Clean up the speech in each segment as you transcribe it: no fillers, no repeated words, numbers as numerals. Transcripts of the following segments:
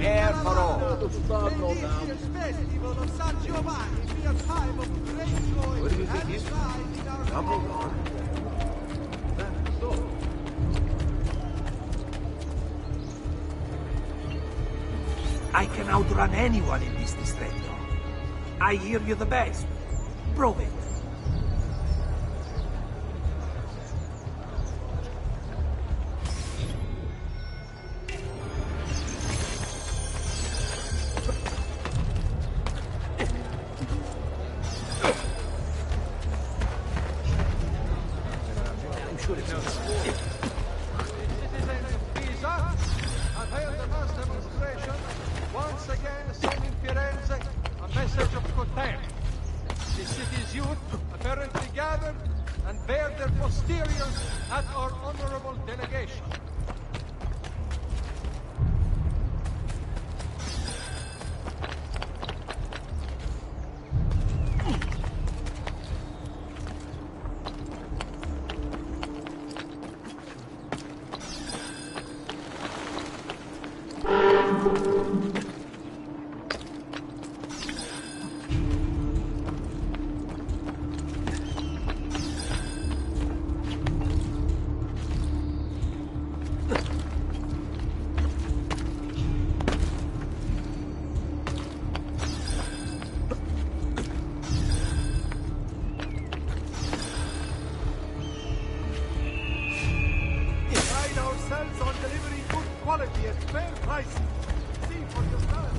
air for all. Festival of San Giovanni be a time of great joy What do you think and is pride in our Dumbledore? That's so. I can outrun anyone in this distretto. I hear you the best. Prove it. I'm sure it's not. citizens of Pisa have held a mass demonstration, once again sending Firenze a message of contempt. The city's youth apparently gathered and bared their posteriors at our honorable delegation. Pride ourselves on delivering good quality at fair prices. See for yourself.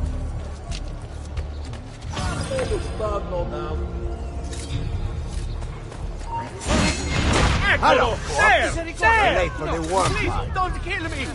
Hello, There! late for the warm part. Don't kill me!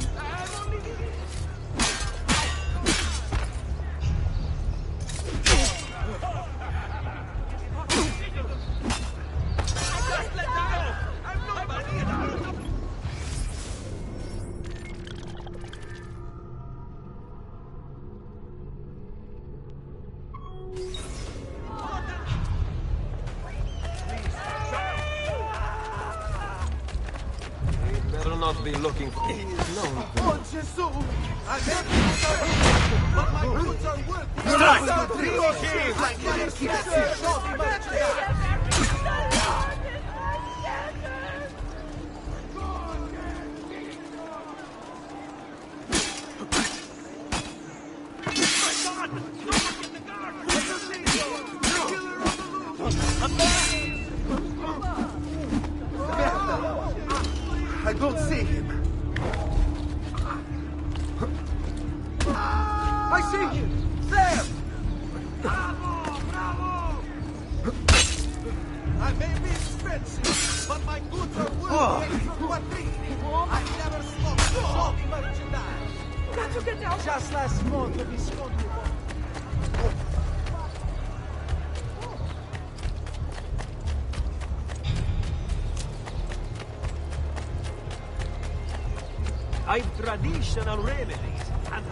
We better not be looking for no. Oh, Gesù! I never but my roots are worthy. I never keep shoddy merchandise. I don't see him. I see him! There! I may be expensive, but my goods are worth extra quattrini. I never stopped shoddy merchandise. Just last month, the Visconti bought. I've traditional remedies, and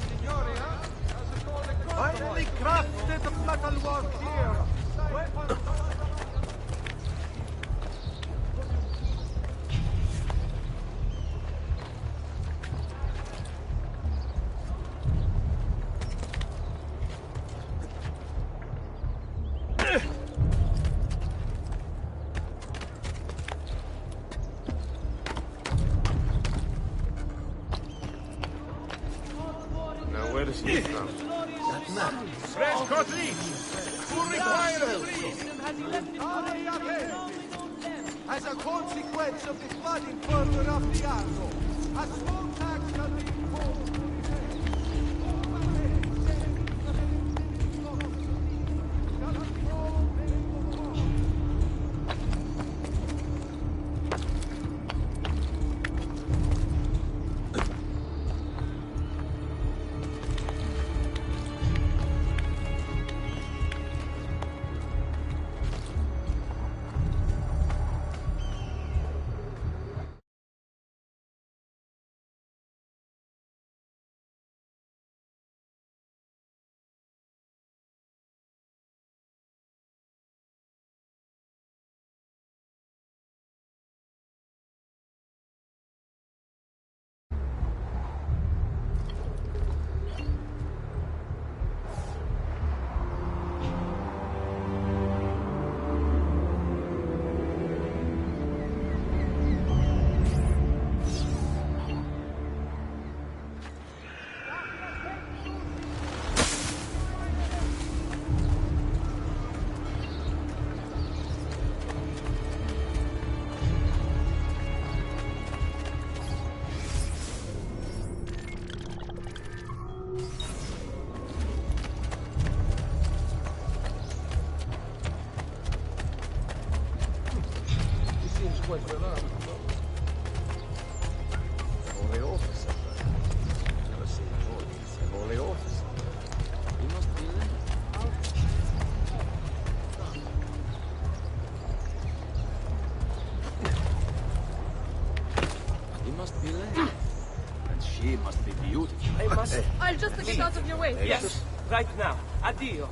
Signori, huh? As it called a finely crafted metalwork here. Weapons Now where is he from? That man. fresh cut leaf. Who requires as a consequence of the flooding further up the Arno, a small tax shall be imposed. Holy officer. Never seen a holy officer. He must be late. He must be late. And she must be beautiful. I must... I'll just get out of your way. Yes, right now. Addio.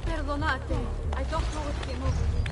Perdonate. I don't know what came over me.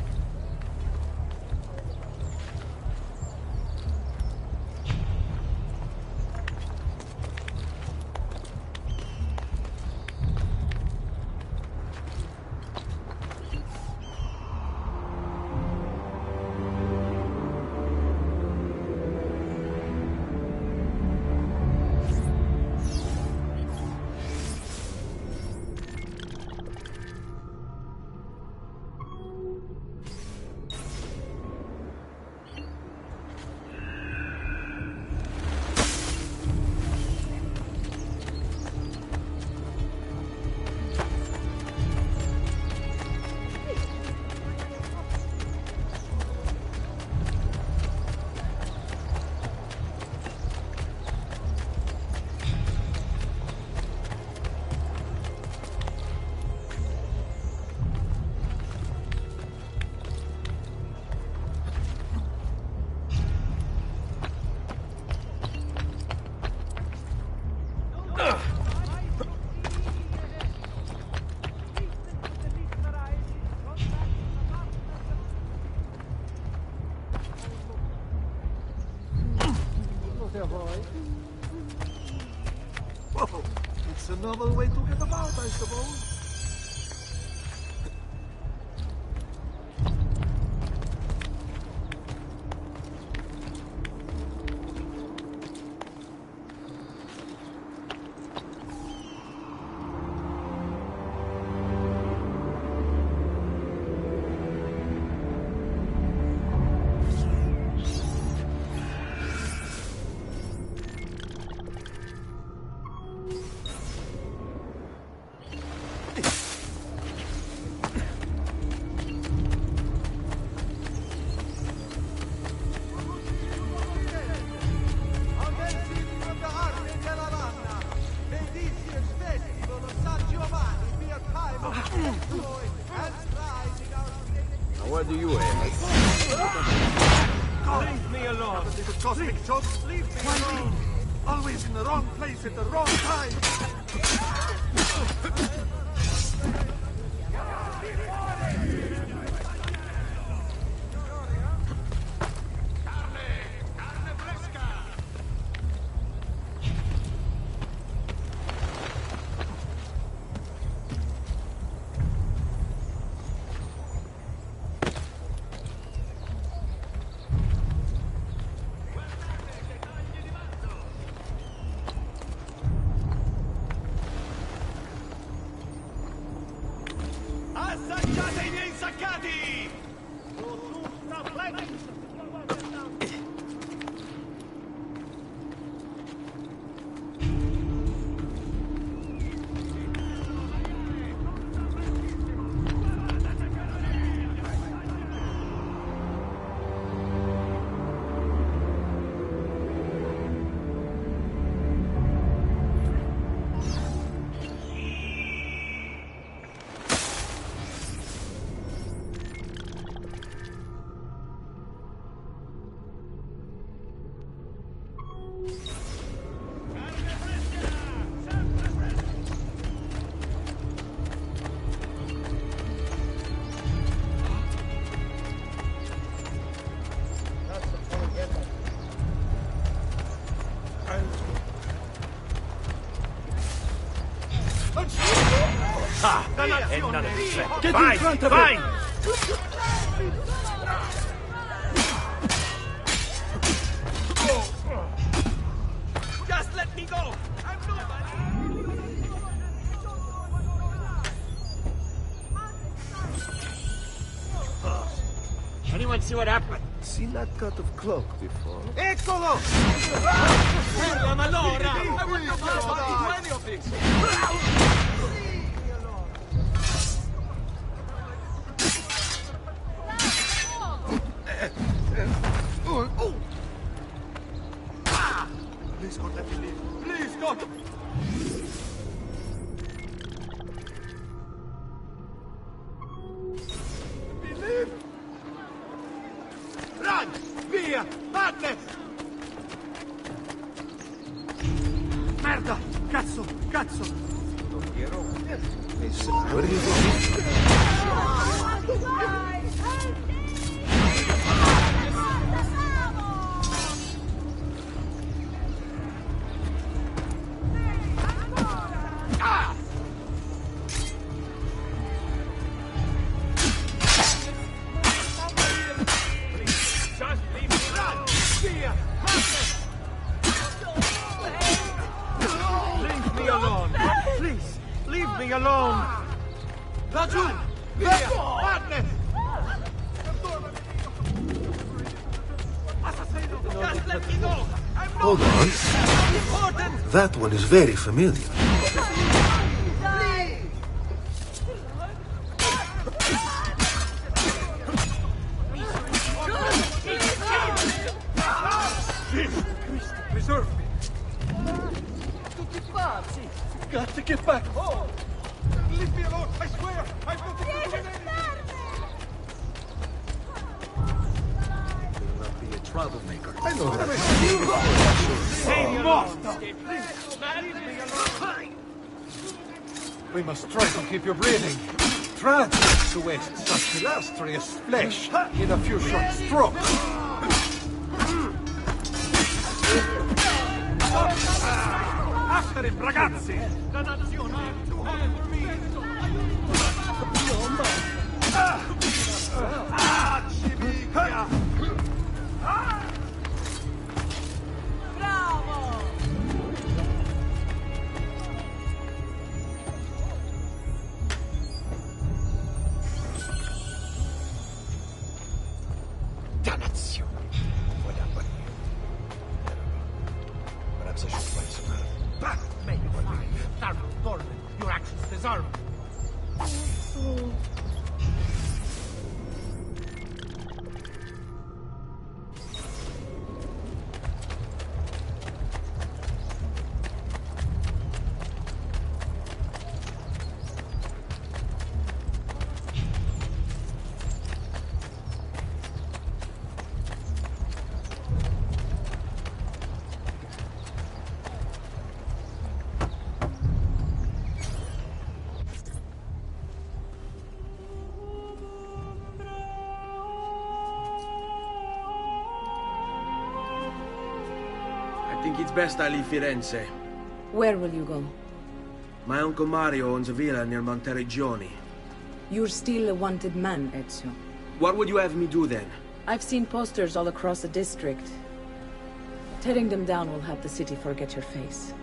Whoa, it's a novel way to get about, I suppose. Now where do you aim? Leave me alone. This is cosmic joke. Leave me alone. Always in the wrong place at the wrong time. Ah, and none of this. Get in Fine, front of fine! Just let me go! I'm nobody! Anyone see what happened? Seen that cut of cloak before? Eccolo! Damn, allora! I wouldn't have done any of this! Please God, let me leave. Please God! Believe! Run! Via! Madness! Merda! Cazzo! Cazzo! Where are you going? Just leave me alone! Via! Madness! Leave me alone! Please! Leave me alone! Laggiù! Via! Madness! Just let me go! I'm Hold on. important! That one is very familiar. Preserve me! Got to get back home! Leave me alone! I swear! I've got to do anything! Will not be a troublemaker. I know that. Say morto! We must try to keep you breathing. Tragic to waste such illustrious flesh in a few short strokes. After him, ragazzi! La nazione è too hard for me! Civicchia! Dannazione. What happened? Perhaps I should find some help. But maybe fine. Darwin Thornton, your actions deserve. I think it's best I leave Firenze. Where will you go? My uncle Mario owns a villa near Monteriggioni. You're still a wanted man, Ezio. What would you have me do then? I've seen posters all across the district. Tearing them down will help the city forget your face.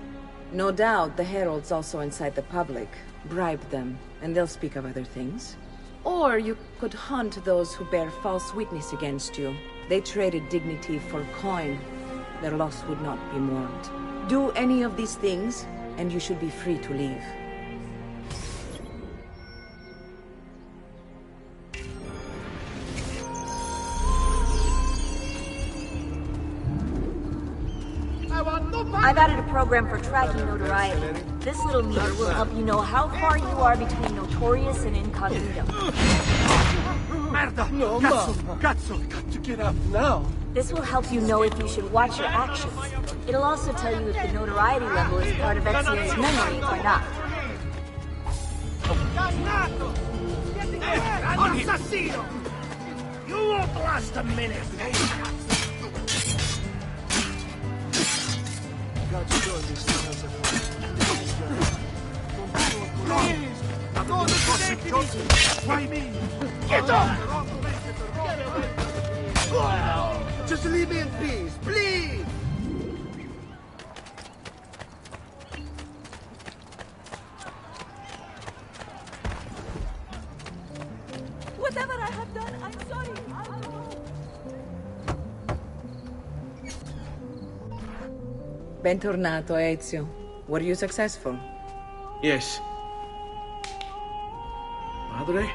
No doubt the heralds also incite the public. Bribe them, and they'll speak of other things. Or you could hunt those who bear false witness against you. They traded dignity for coin. Their loss would not be mourned. Do any of these things, and you should be free to leave. I've added a program for tracking notoriety. This little meter will help you know how far you are between notorious and incognito. Merda! No, cazzo! Cazzo! Got to get up now! This will help you know if you should watch your actions. It'll also tell you if the notoriety level is part of Ezio's memory or not. Assassino! You won't last a minute! Got to join this thing as a Why me? Get up! Just leave me in peace, please! Whatever I have done, I'm sorry. Bentornato, Ezio. Were you successful? Yes. Padre?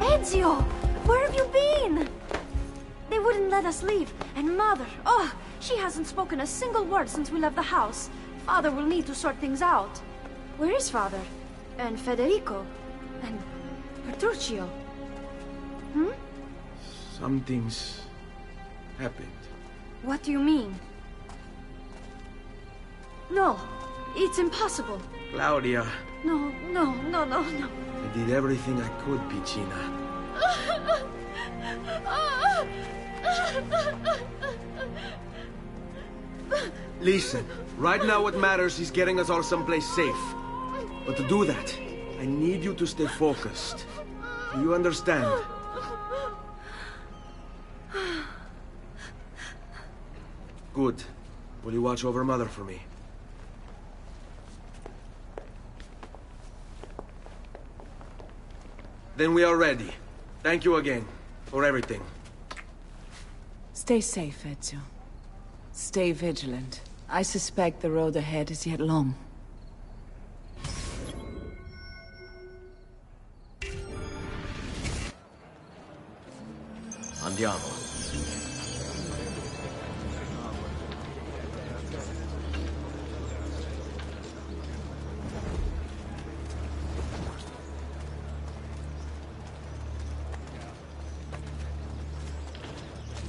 Ezio! Where have you been? They wouldn't let us leave. And Mother, oh, she hasn't spoken a single word since we left the house. Father will need to sort things out. Where is Father? And Federico? And Petruccio? Hmm? Something's happened. What do you mean? No, it's impossible. Claudia, No. I did everything I could, Piccina. Listen, right now what matters is getting us all someplace safe. But to do that, I need you to stay focused. Do you understand? Good. Will you watch over Mother for me? Then we are ready. Thank you again for everything. Stay safe, Ezio. Stay vigilant. I suspect the road ahead is yet long. Andiamo.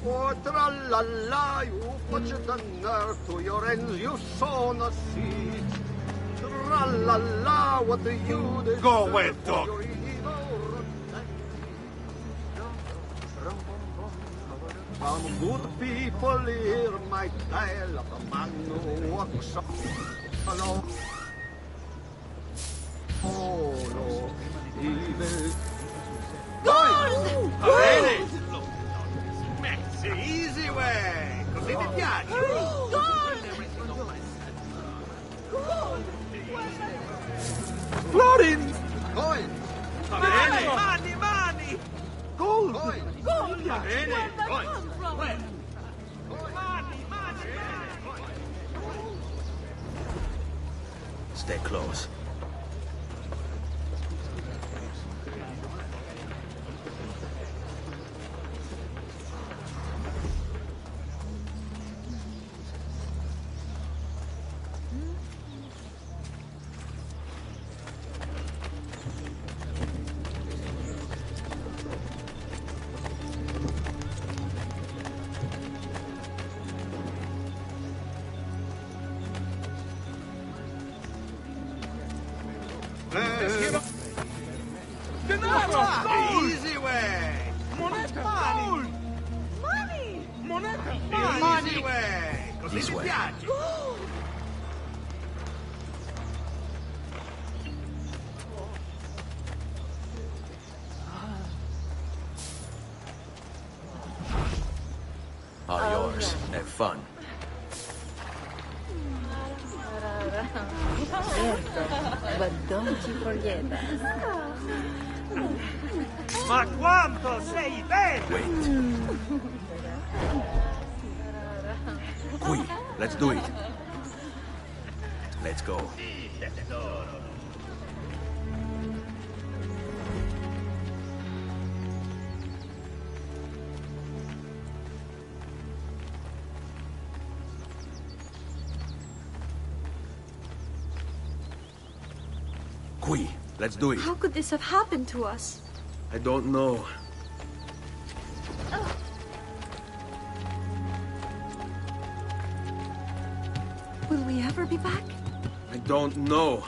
O tralala, you facet to your ends, you sono sì. Tralala, what do you deserve? Go away, dog. For your evil Some good people hear my tale of a man who walks alone. Oh, no, evil. Gold! Bene! Messi, easy way! Così mi piace! Florin! Gold! Va bene! Mani! Gold! Gold! Va bene! Gold! Stay close. Easy way! Moneta! Gold! Moneta! Easy way! Così This mi way. piace! All yours. Have fun. But don't you forget us. Ma quanto sei bello! Wait. Qui. Let's do it. Let's go. Qui. Let's do it. How could this have happened to us? I don't know. Will we ever be back? I don't know.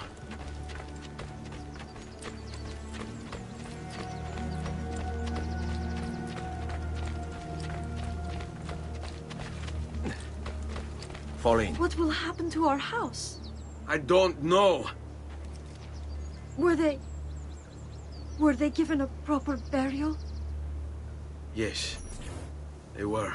Fall in. What will happen to our house? I don't know. Were they... Were they given a proper burial? Yes, they were.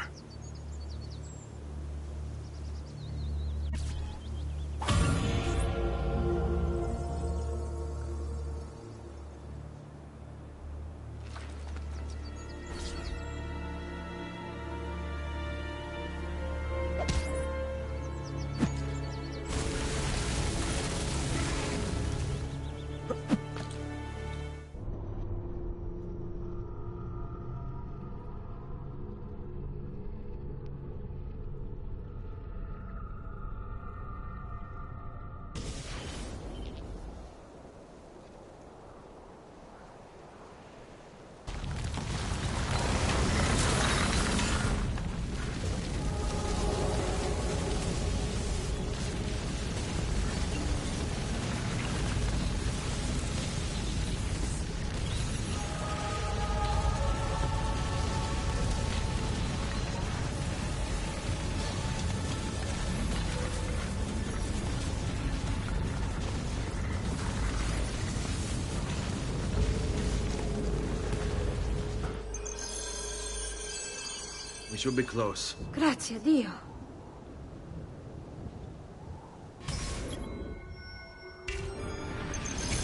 We should be close. Grazie, Dio.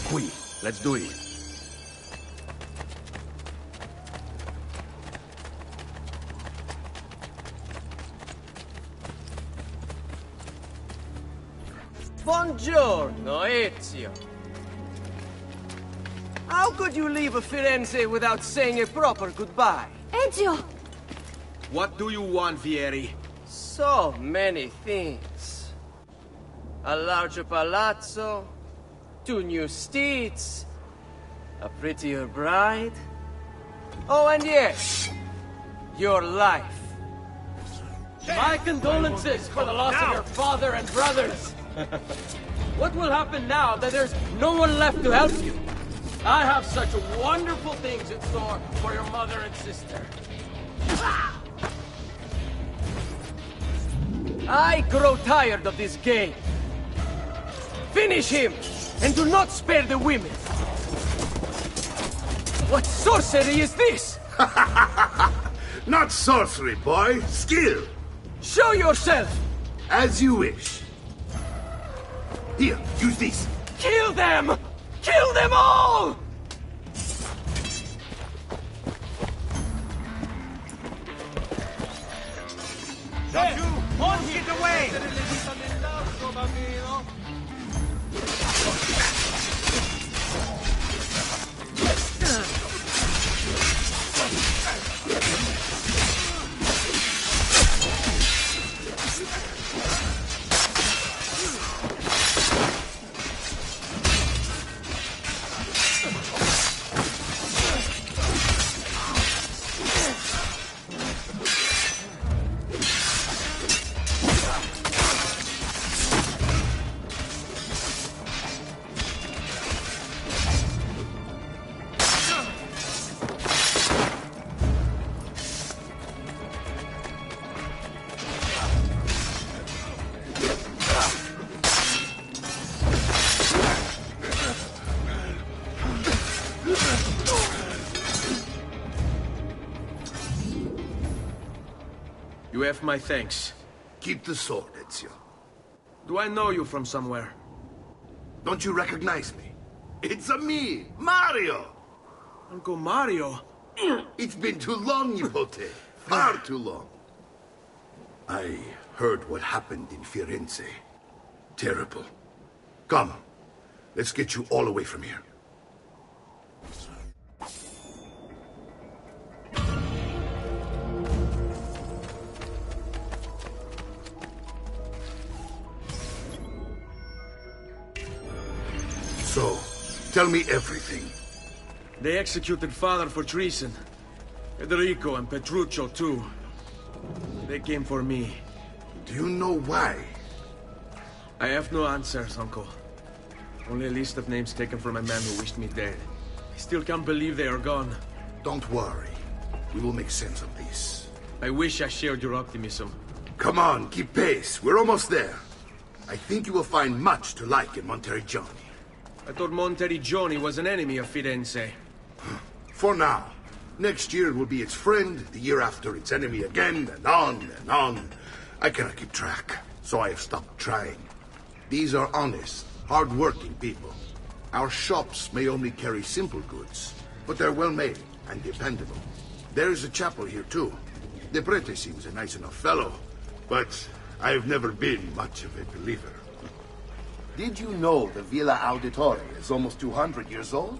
Qui. Let's do it. Buongiorno, Ezio. How could you leave Firenze without saying a proper goodbye? Ezio! What do you want, Vieri? So many things. A larger palazzo, 2 new steeds, a prettier bride. Oh, and yes, your life. My condolences for the loss of your father and brothers. What will happen now that there's no one left to help you? I have such wonderful things in store for your mother and sister. I grow tired of this game. Finish him, and do not spare the women. What sorcery is this? Not sorcery, boy. Skill. Show yourself! As you wish. Here, use this. Kill them! Kill them all! Get away! You have my thanks. Keep the sword, Ezio. Do I know you from somewhere? Don't you recognize me? It's a me, Mario! Uncle Mario? It's been too long, Nipote. Far too long. I heard what happened in Firenze. Terrible. Come, let's get you all away from here. So, tell me everything. They executed father for treason. Federico and Petruccio, too. They came for me. Do you know why? I have no answers, Uncle. Only a list of names taken from a man who wished me dead. I still can't believe they are gone. Don't worry. We will make sense of this. I wish I shared your optimism. Come on, keep pace. We're almost there. I think you will find much to like in Monteriggioni. I thought Monteriggioni was an enemy of Firenze. For now. Next year it will be its friend, the year after its enemy again, and on and on. I cannot keep track, so I have stopped trying. These are honest, hard-working people. Our shops may only carry simple goods, but they're well-made and dependable. There is a chapel here, too. The prete seems a nice enough fellow, but I've never been much of a believer. Did you know the Villa Auditore is almost 200 years old?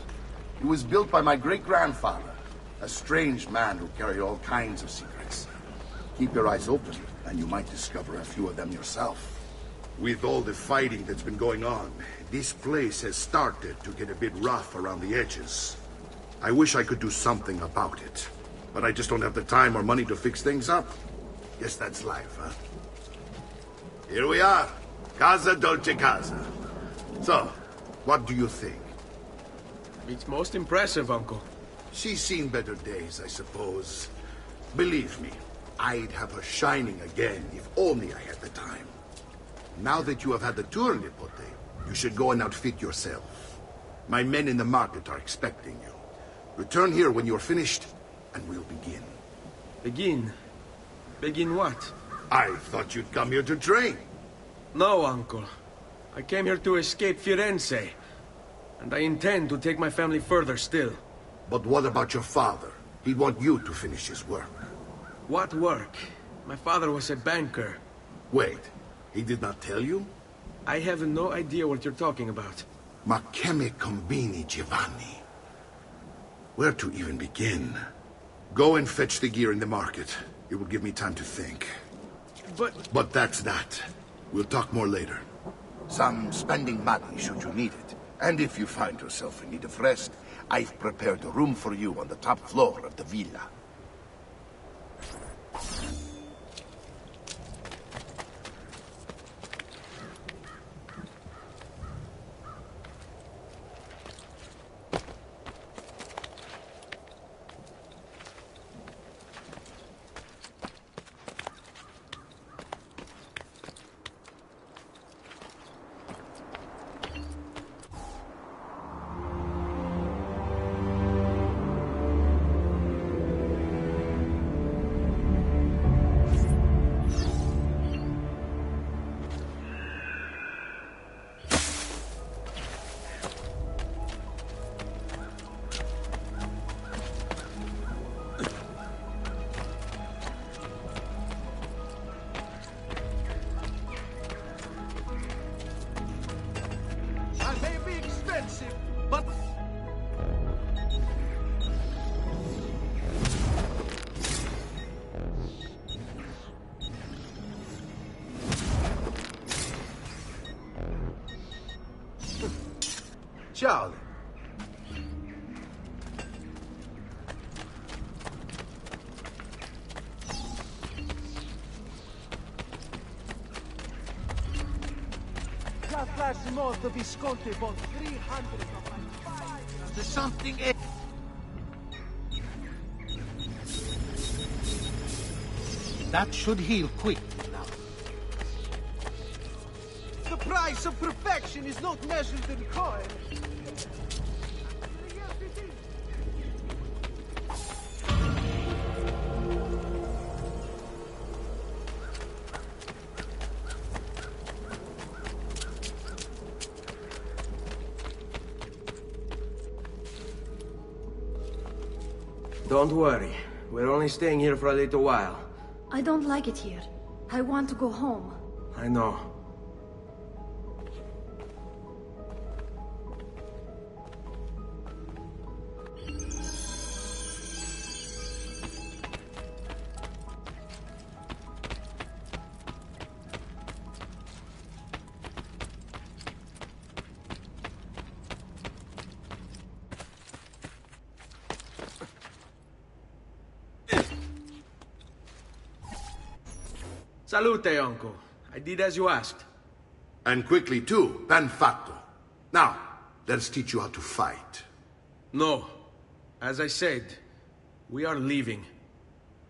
It was built by my great-grandfather, a strange man who carried all kinds of secrets. Keep your eyes open, and you might discover a few of them yourself. With all the fighting that's been going on, this place has started to get a bit rough around the edges. I wish I could do something about it, but I just don't have the time or money to fix things up. Guess that's life, huh? Here we are. Casa Dolce Casa. So, what do you think? It's most impressive, Uncle. She's seen better days, I suppose. Believe me, I'd have her shining again if only I had the time. Now that you have had the tour, Nipote, you should go and outfit yourself. My men in the market are expecting you. Return here when you're finished, and we'll begin. Begin? Begin what? I thought you'd come here to train. No, Uncle. I came here to escape Firenze. And I intend to take my family further still. But what about your father? He'd want you to finish his work. What work? My father was a banker. Wait, he did not tell you? I have no idea what you're talking about. Ma che me combini, Giovanni? Where to even begin? Go and fetch the gear in the market. It will give me time to think. But that's that. We'll talk more later. Some spending money should you need it. And if you find yourself in need of rest, I've prepared a room for you on the top floor of the villa. But Charlie. just last month the Visconti bought 300 of my... There's something... That should heal quickly now. The price of perfection is not measured in coin. Don't worry. We're only staying here for a little while. I don't like it here. I want to go home. I know. Salute, Uncle. I did as you asked. And quickly, too. Ben fatto. Now, let's teach you how to fight. No. As I said, we are leaving.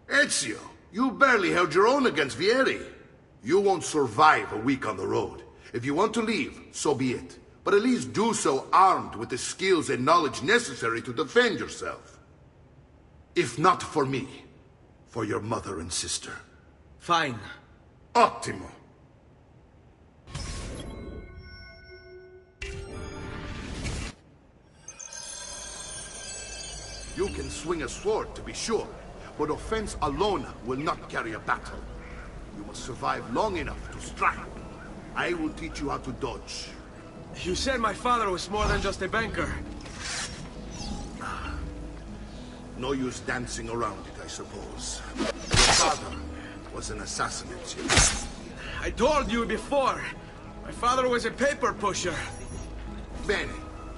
Ezio, you barely held your own against Vieri. You won't survive a week on the road. If you want to leave, so be it. But at least do so armed with the skills and knowledge necessary to defend yourself. If not for me, for your mother and sister. Fine. Ottimo. You can swing a sword, to be sure, but offense alone will not carry a battle. You must survive long enough to strike. I will teach you how to dodge. You said my father was more than just a banker. No use dancing around it, I suppose. Your father was an assassin, Ezio. I told you before. My father was a paper pusher. Bene.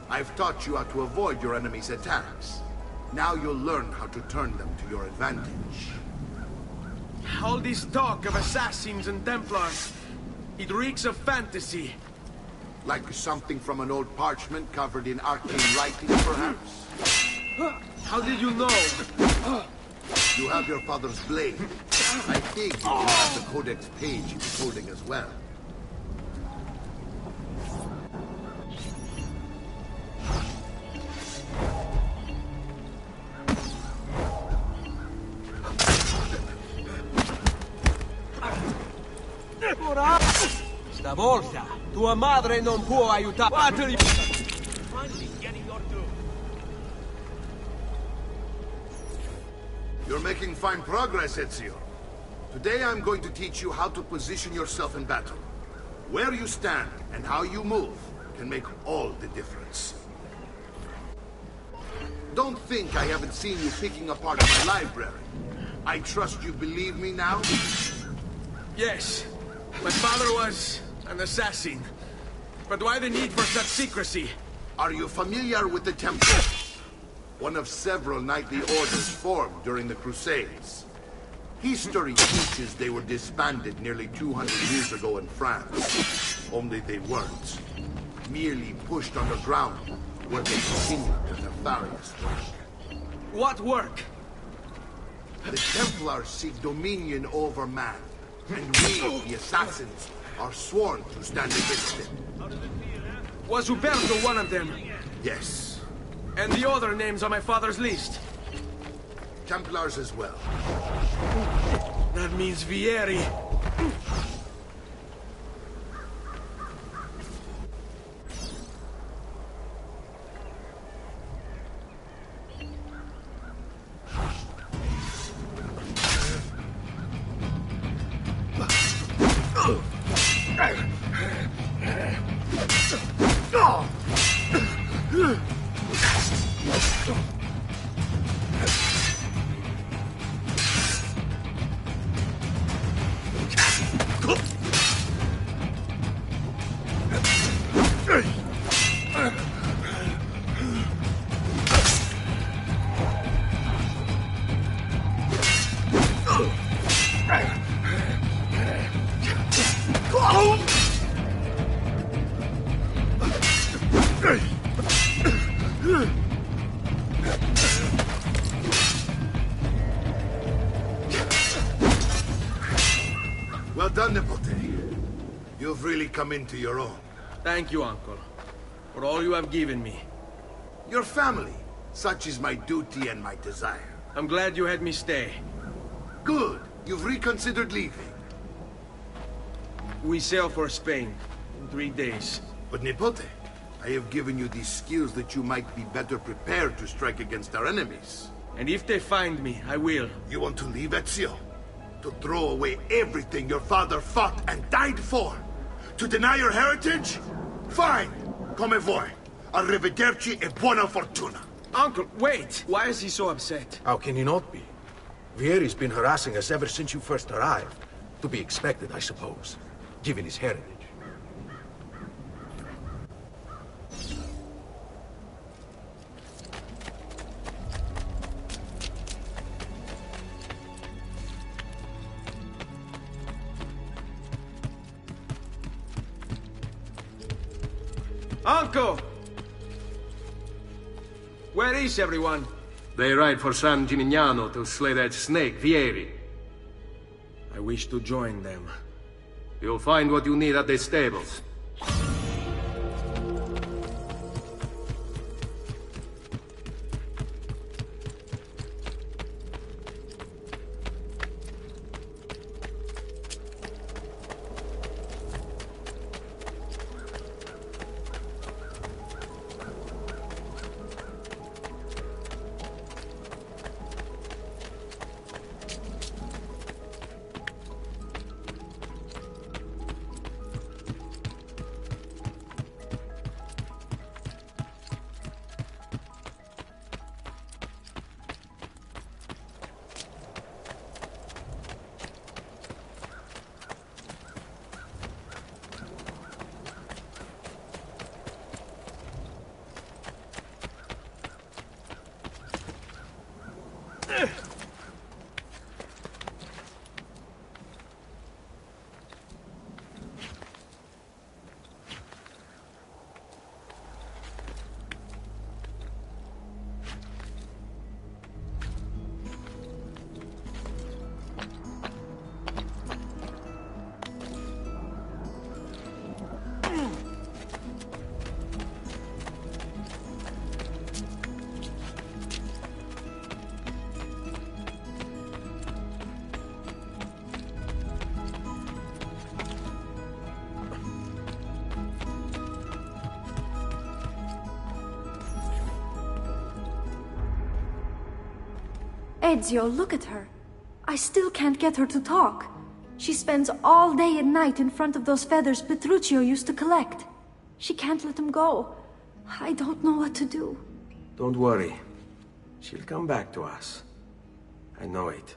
I've taught you how to avoid your enemy's attacks. Now you'll learn how to turn them to your advantage. All this talk of assassins and Templars, it reeks of fantasy. Like something from an old parchment covered in arcane writings, perhaps? How did you know? You have your father's blade. I think you can have the codex page he was holding as well. Stavolta, tua madre non può aiutare. You're making fine progress, Ezio. Today I'm going to teach you how to position yourself in battle. Where you stand and how you move can make all the difference. Don't think I haven't seen you picking apart my library. I trust you believe me now? Yes. My father was an assassin. But why the need for such secrecy? Are you familiar with the Templars? One of several knightly orders formed during the Crusades. History teaches they were disbanded nearly 200 years ago in France. Only they weren't. Merely pushed underground, where they continued their nefarious work. What work? The Templars seek dominion over man. And we, the assassins, are sworn to stand against them. Was Uberto one of them? Yes. And the other names on my father's list? Templars as well. That means Vieri. Well done, Nipote. You've really come into your own. Thank you, Uncle, for all you have given me. Your family. Such is my duty and my desire. I'm glad you had me stay. Good. You've reconsidered leaving. We sail for Spain in 3 days. But Nipote, I have given you these skills that you might be better prepared to strike against our enemies. And if they find me, I will. You want to leave, Ezio? To throw away everything your father fought and died for? To deny your heritage? Fine! Come vuoi. Arrivederci e buona fortuna. Uncle, wait! Why is he so upset? How can he not be? Vieri's been harassing us ever since you first arrived. To be expected, I suppose, given his heritage. Uncle! Where is everyone? They ride for San Gimignano to slay that snake, Vieri. I wish to join them. You'll find what you need at the stables. Ezio, look at her. I still can't get her to talk. She spends all day and night in front of those feathers Petruchio used to collect. She can't let them go. I don't know what to do. Don't worry. She'll come back to us. I know it.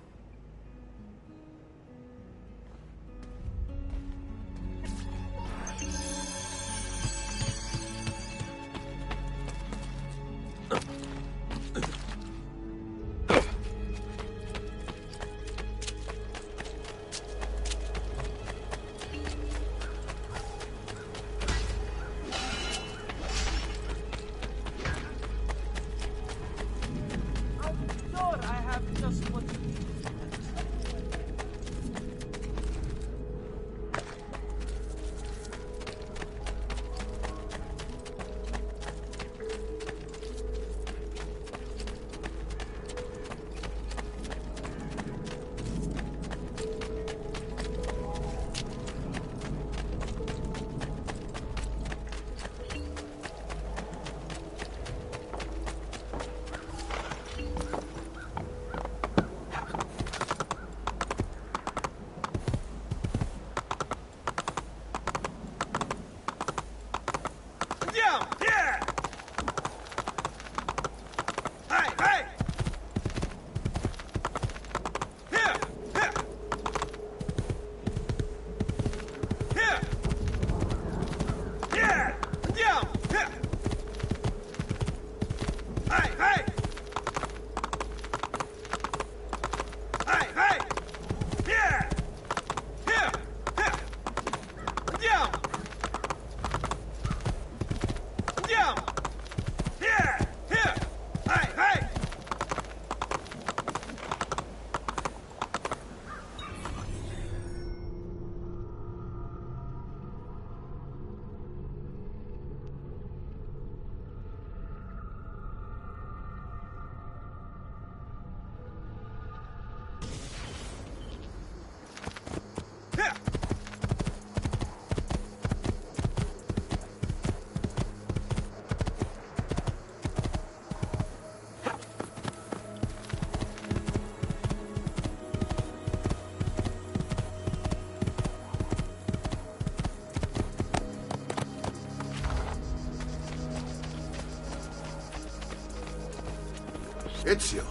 Ezio,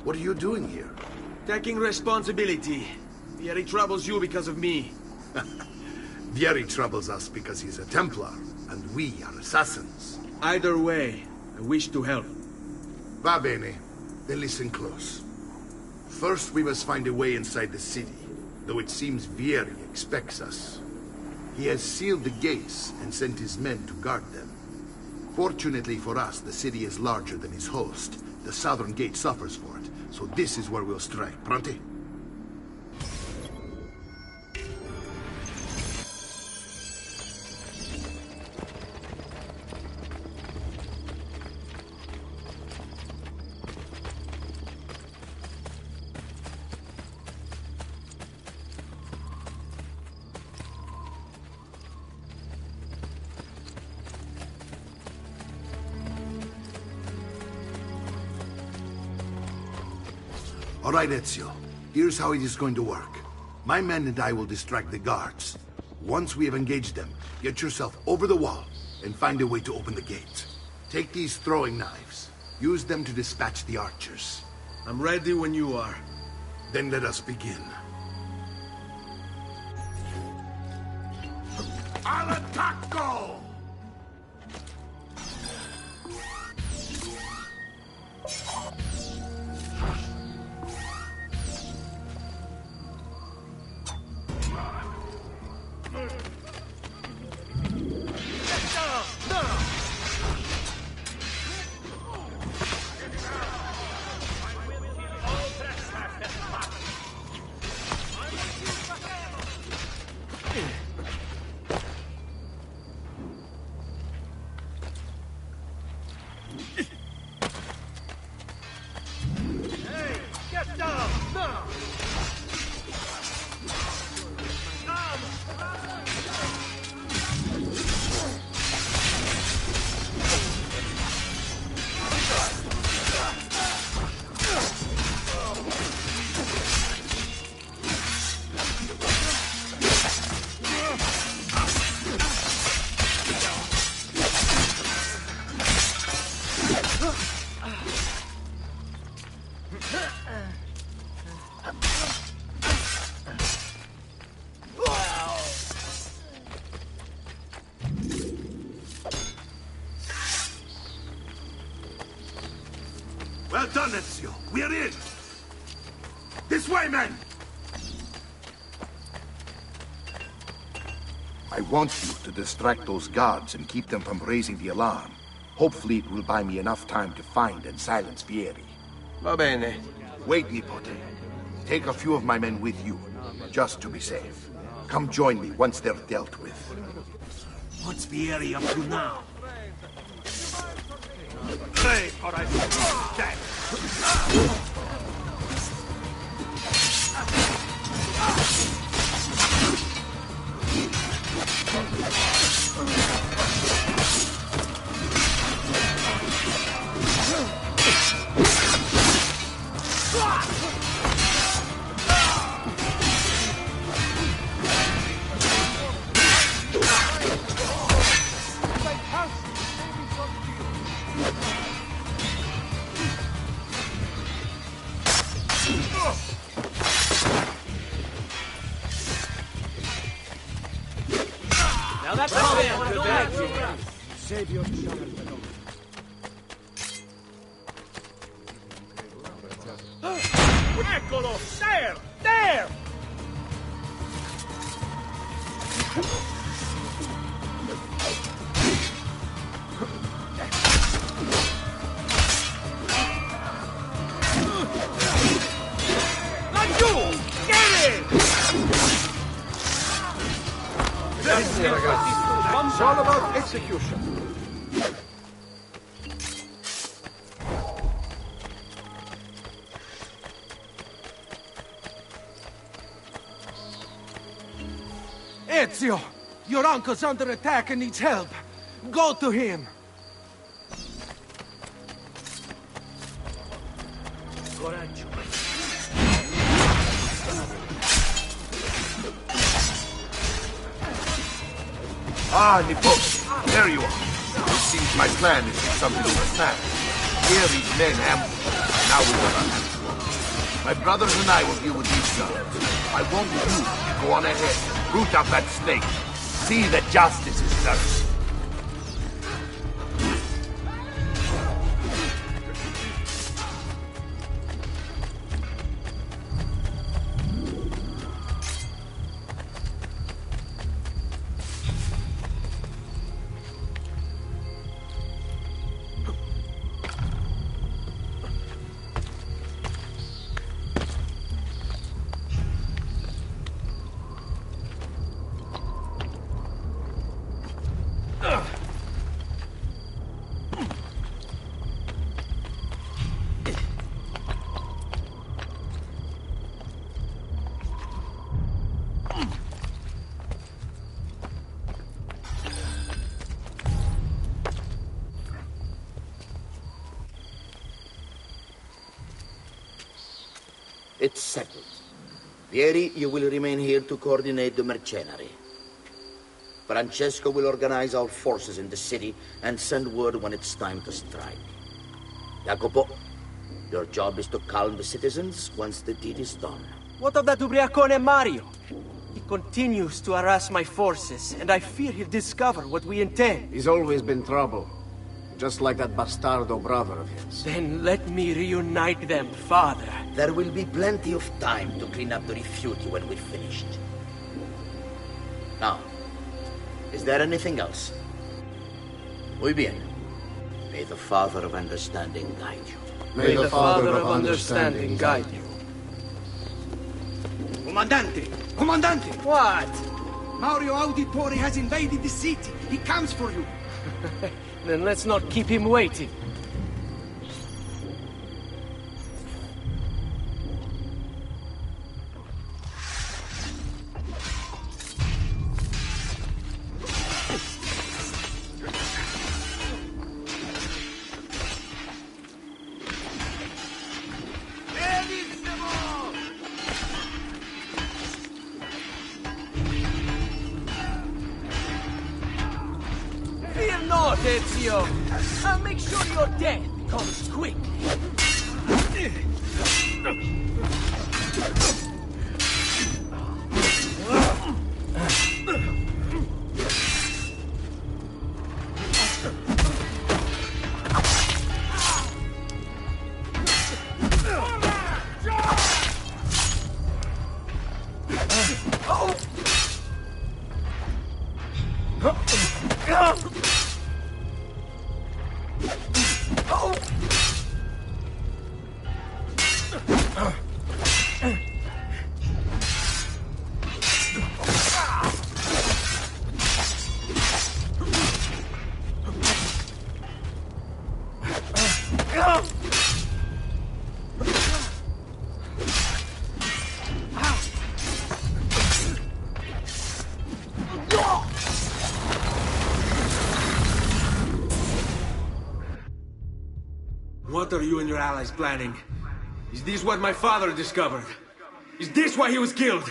what are you doing here? Taking responsibility. Vieri troubles you because of me. Vieri troubles us because he's a Templar, and we are assassins. Either way, I wish to help. Va bene. Then listen close. First, we must find a way inside the city, though it seems Vieri expects us. He has sealed the gates and sent his men to guard them. Fortunately for us, the city is larger than its host. The southern gate suffers for it, so this is where we'll strike. Pronti? All right, Ezio. Here's how it is going to work. My men and I will distract the guards. Once we have engaged them, get yourself over the wall and find a way to open the gate. Take these throwing knives. Use them to dispatch the archers. I'm ready when you are. Then let us begin. Al attacco! Well done, Ezio. We're in. This way, men! I want you to distract those guards and keep them from raising the alarm. Hopefully it will buy me enough time to find and silence Vieri. Va bene. Wait, Nipote. Take a few of my men with you, just to be safe. Come join me once they're dealt with. What's Vieri up to now? Pray for I death. Now that's all they want to do. Save your child. Eccolo! There! There! Laggiù! Get it! Grazie, ragazzi. It's all about execution. Ezio! Your uncle's under attack and needs help. Go to him. Coraggio. Ah, Nipote. There you are. It seems my plan is something of a snap. Vieri's men ambushed. Now we've got our hands full. My brothers and I will deal with these guards. I want you to go on ahead. Root out that snake. See that justice is served. It's settled. Vieri, you will remain here to coordinate the mercenary. Francesco will organize our forces in the city and send word when it's time to strike. Jacopo, your job is to calm the citizens once the deed is done. What of that Ubriacone Mario? He continues to harass my forces, and I fear he'll discover what we intend. He's always been trouble. Just like that bastardo brother of his. Then let me reunite them, father. There will be plenty of time to clean up the rifiuti when we're finished. Now, is there anything else? Muy bien. May the Father of Understanding guide you. May the Father of Understanding guide you. Comandante! Comandante! What? Mario Auditore has invaded the city. He comes for you. Then let's not keep him waiting. Fear not, Ezio. I'll make sure you're dead. comes quick. What are you and your allies planning? Is this what my father discovered? Is this why he was killed?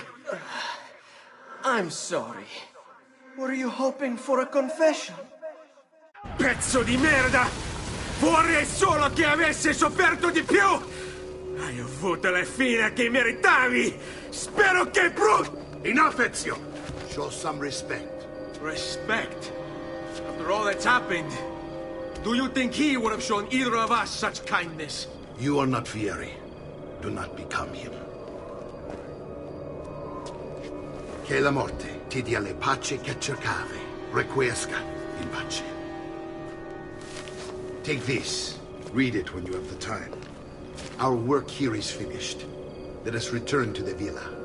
I'm sorry. Were you hoping for a confession? Pezzo di merda! Vorrei solo che avesse sofferto di più! Hai avuto la fine che meritavi! Spero che Enough, Ezio! Show some respect. Respect? After all that's happened, do you think he would have shown either of us such kindness? You are not Vieri. Do not become him. Che la morte ti dia le pace che cercavi. Requiesca in pace. Take this. Read it when you have the time. Our work here is finished. Let us return to the villa.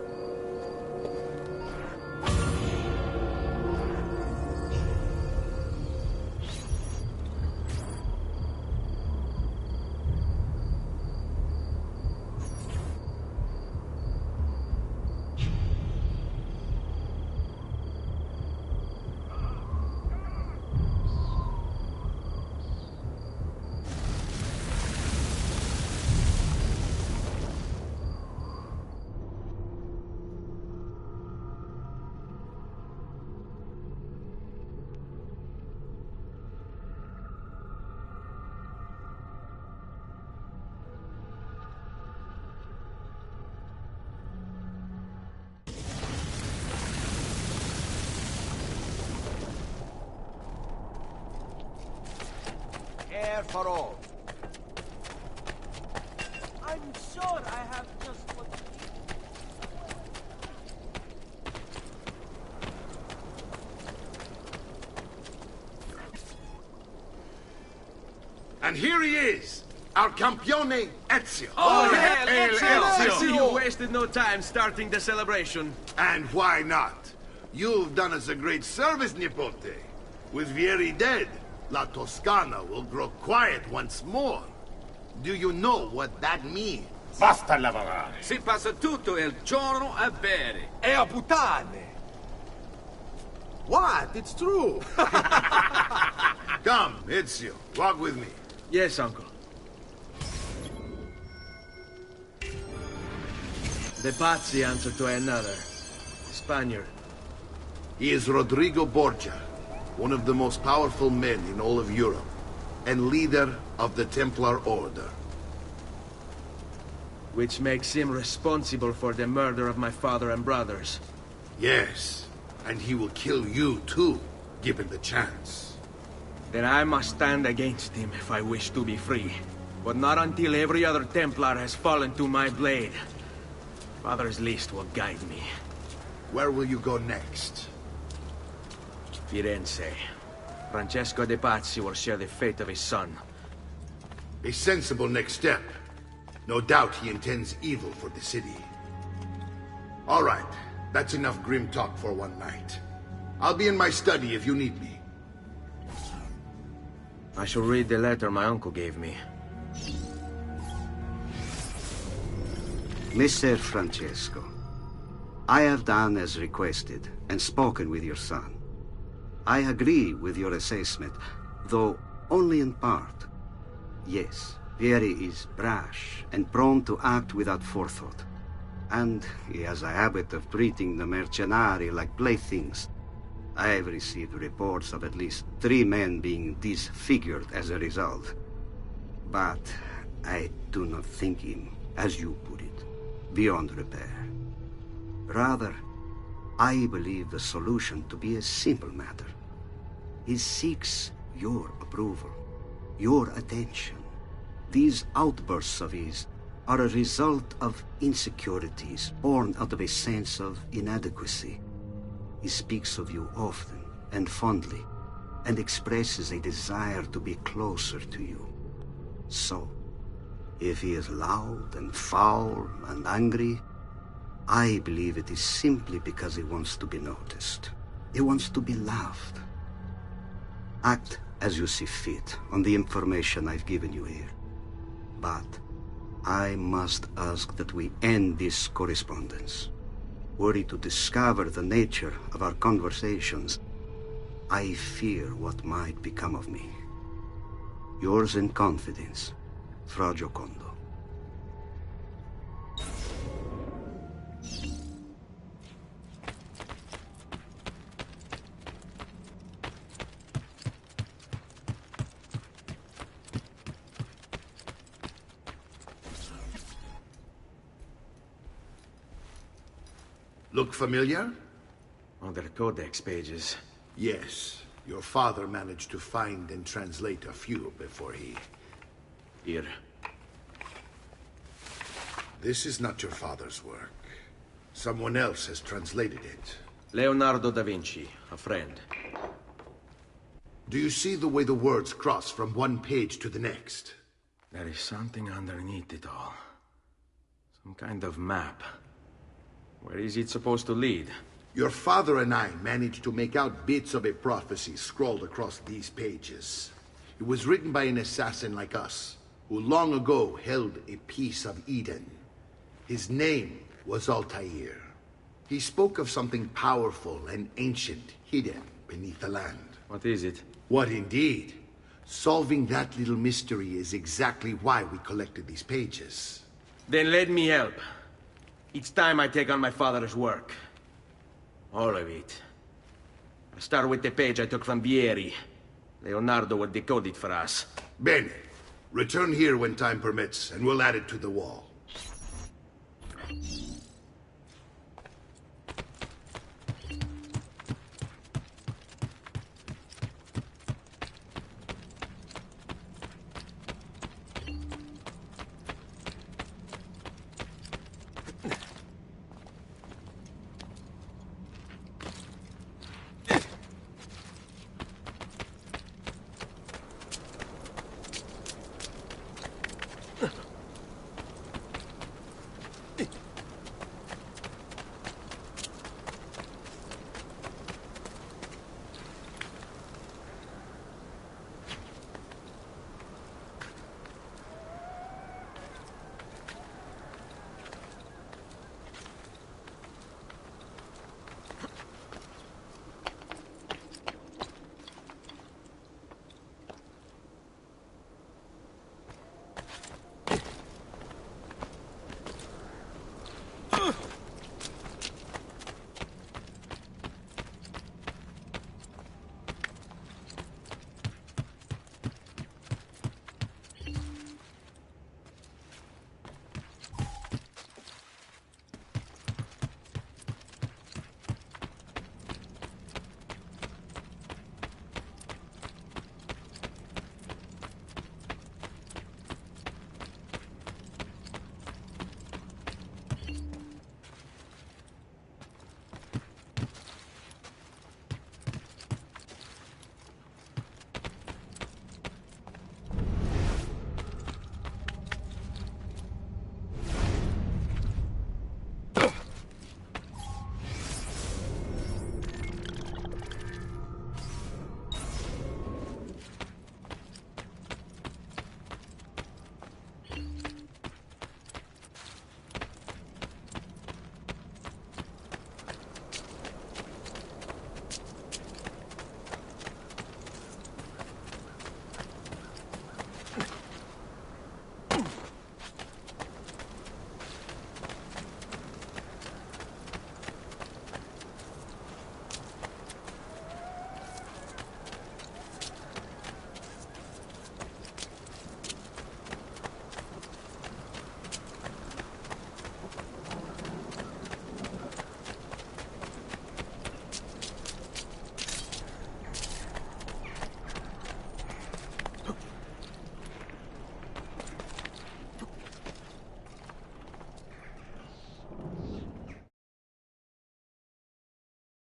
Air for all. I'm sure I have just what And here he is, our campione Ezio. Oh, yeah, Ezio! I Ezio! see you wasted no time starting the celebration. And why not? You've done us a great service, Nipote. With Vieri dead, La Toscana will grow quiet once more. Do you know what that means? Basta lavorare. Si passa tutto il giorno a bere. E a puttane! What? It's true! Come, Ezio, walk with me. Yes, uncle. The Pazzi answer to another. Spaniard. He is Rodrigo Borgia, one of the most powerful men in all of Europe, and leader of the Templar Order. Which makes him responsible for the murder of my father and brothers. Yes, and he will kill you too, given the chance. Then I must stand against him if I wish to be free. But not until every other Templar has fallen to my blade. Father's list will guide me. Where will you go next? Firenze. Francesco de' Pazzi will share the fate of his son. A sensible next step. No doubt he intends evil for the city. All right, that's enough grim talk for one night. I'll be in my study if you need me. I shall read the letter my uncle gave me. Messer Francesco, I have done as requested and spoken with your son. I agree with your assessment, though only in part. Yes, Vieri is brash and prone to act without forethought. And he has a habit of treating the mercenari like playthings. I have received reports of at least 3 men being disfigured as a result. But I do not think him, as you put it, beyond repair. Rather, I believe the solution to be a simple matter. He seeks your approval, your attention. These outbursts of his are a result of insecurities born out of a sense of inadequacy. He speaks of you often and fondly, and expresses a desire to be closer to you. So, if he is loud and foul and angry, I believe it is simply because he wants to be noticed. He wants to be loved. Act as you see fit on the information I've given you here. But I must ask that we end this correspondence. Were he to discover the nature of our conversations, I fear what might become of me. Yours in confidence, Fra Giocondo. Look familiar? Oh, they're codex pages. Yes. Your father managed to find and translate a few before he... Here. This is not your father's work. Someone else has translated it. Leonardo da Vinci, a friend. Do you see the way the words cross from one page to the next? There is something underneath it all. Some kind of map. Where is it supposed to lead? Your father and I managed to make out bits of a prophecy scrawled across these pages. It was written by an assassin like us, who long ago held a piece of Eden. His name was Altair. He spoke of something powerful and ancient hidden beneath the land. What is it? What indeed? Solving that little mystery is exactly why we collected these pages. Then let me help. Each time I take on my father's work. All of it. I start with the page I took from Vieri. Leonardo will decode it for us. Bene. Return here when time permits, and we'll add it to the wall.